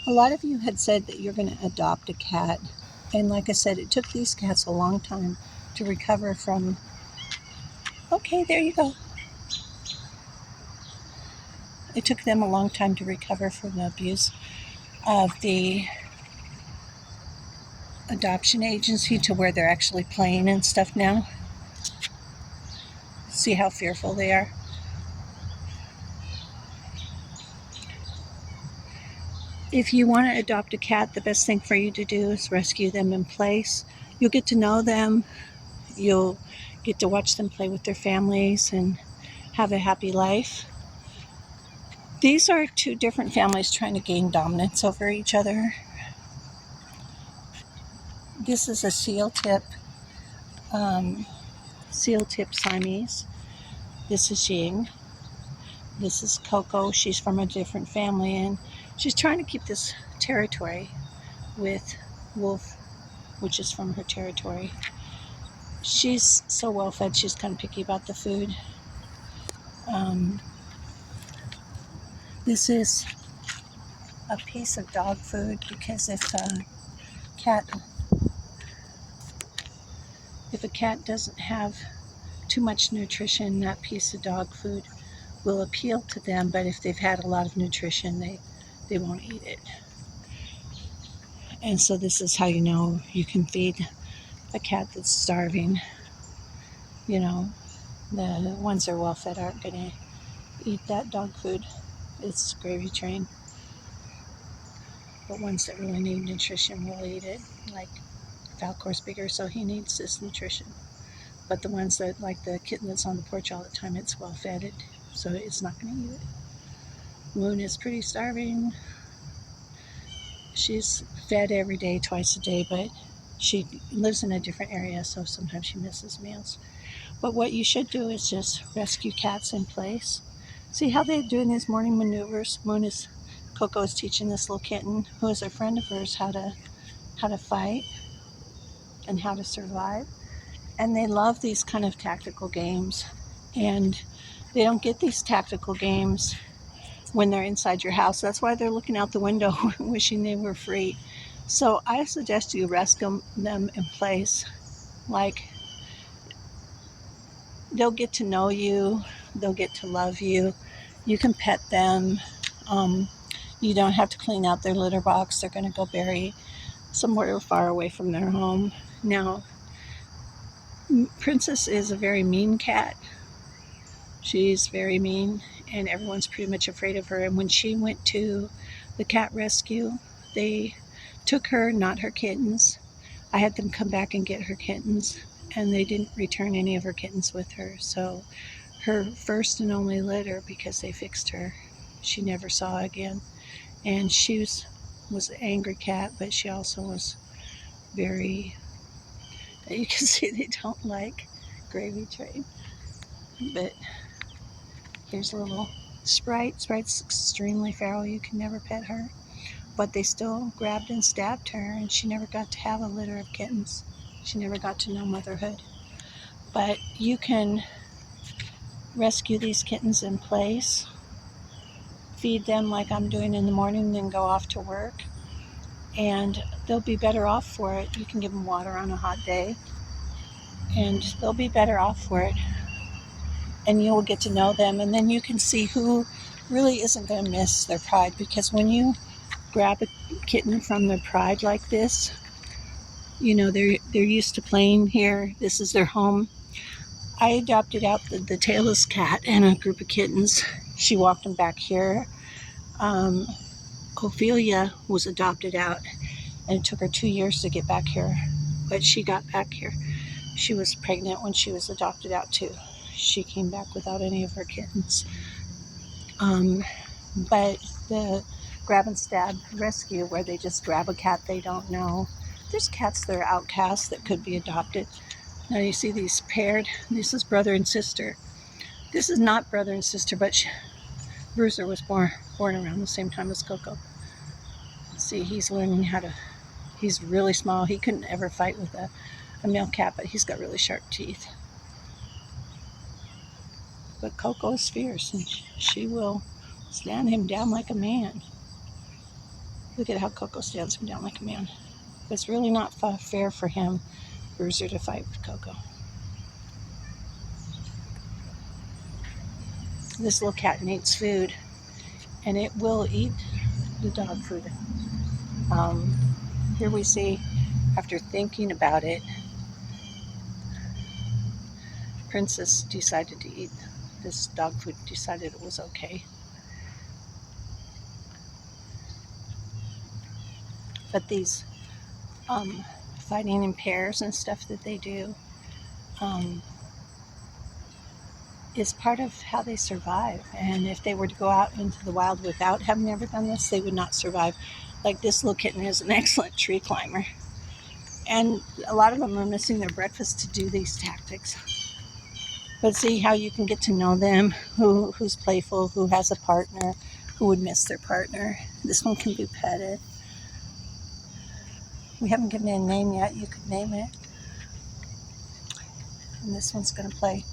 A lot of you had said that you're going to adopt a cat. And like I said, it took these cats a long time to recover from... Okay, there you go. It took them a long time to recover from the abuse of the adoption agency to where they're actually playing and stuff now. See how fearful they are? If you want to adopt a cat, the best thing for you to do is rescue them in place. You'll get to know them. You'll get to watch them play with their families and have a happy life. These are two different families trying to gain dominance over each other. This is a seal tip Siamese. This is Ying. This is Coco. She's from a different family, and she's trying to keep this territory with Wolf, which is from her territory. She's so well fed, she's kind of picky about the food. This is a piece of dog food because if a cat doesn't have too much nutrition, that piece of dog food will appeal to them, but if they've had a lot of nutrition, they won't eat it. And so this is how you know you can feed a cat that's starving. You know, the ones that are well fed aren't going to eat that dog food. It's gravy train. But ones that really need nutrition will eat it. Like Falcor's bigger, so he needs this nutrition. But the ones that, like the kitten that's on the porch all the time, it's well fed, so it's not going to eat it. Moon is pretty starving. She's fed every day, twice a day, but she lives in a different area, so sometimes she misses meals. But what you should do is just rescue cats in place. See how they're doing these morning maneuvers? Coco is teaching this little kitten, who is a friend of hers, how to fight and how to survive. And they love these kind of tactical games. And they don't get these tactical games when they're inside your house. That's why they're looking out the window wishing they were free. So I suggest you rescue them in place. Like, they'll get to know you, they'll get to love you, you can pet them. You don't have to clean out their litter box. They're going to go bury somewhere far away from their home. Now, Princess is a very mean cat. She's very mean, and everyone's pretty much afraid of her. And when she went to the cat rescue, they took her, not her kittens. I had them come back and get her kittens, and they didn't return any of her kittens with her. So her first and only litter, because they fixed her, she never saw again. And she was an angry cat, but she also was very... You can see they don't like gravy train. But here's a little Sprite. Sprite's extremely feral. You can never pet her. But they still grabbed and stabbed her, and she never got to have a litter of kittens. She never got to know motherhood. But you can rescue these kittens in place, feed them like I'm doing in the morning, then go off to work. And they'll be better off for it. You can give them water on a hot day, and they'll be better off for it. And you'll get to know them, and then you can see who really isn't going to miss their pride. Because when you grab a kitten from their pride like this, you know, they're used to playing here. This is their home. I adopted out the tailless cat and a group of kittens. She walked them back here. Ophelia was adopted out, and it took her 2 years to get back here, but she got back here. She was pregnant when she was adopted out too. She came back without any of her kittens. But the grab and stab rescue, where they just grab a cat they don't know, there's cats that are outcasts that could be adopted. Now you see these paired. This is brother and sister. This is not brother and sister, but Bruiser was born around the same time as Coco. See, he's learning how to... He's really small. He couldn't ever fight with a male cat, but he's got really sharp teeth. But Coco is fierce, and she will stand him down like a man. Look at how Coco stands him down like a man. It's really not fair for him, Bruiser, to fight with Coco. This little cat needs food, and it will eat the dog food. Here we see, after thinking about it, Princess decided to eat this dog food, decided it was okay. But these fighting in pairs and stuff that they do is part of how they survive. And if they were to go out into the wild without having ever done this, they would not survive. Like this little kitten is an excellent tree climber. And a lot of them are missing their breakfast to do these tactics. But see how you can get to know them, who's playful, who has a partner, who would miss their partner. This one can be petted. We haven't given it a name yet. You could name it. And this one's going to play.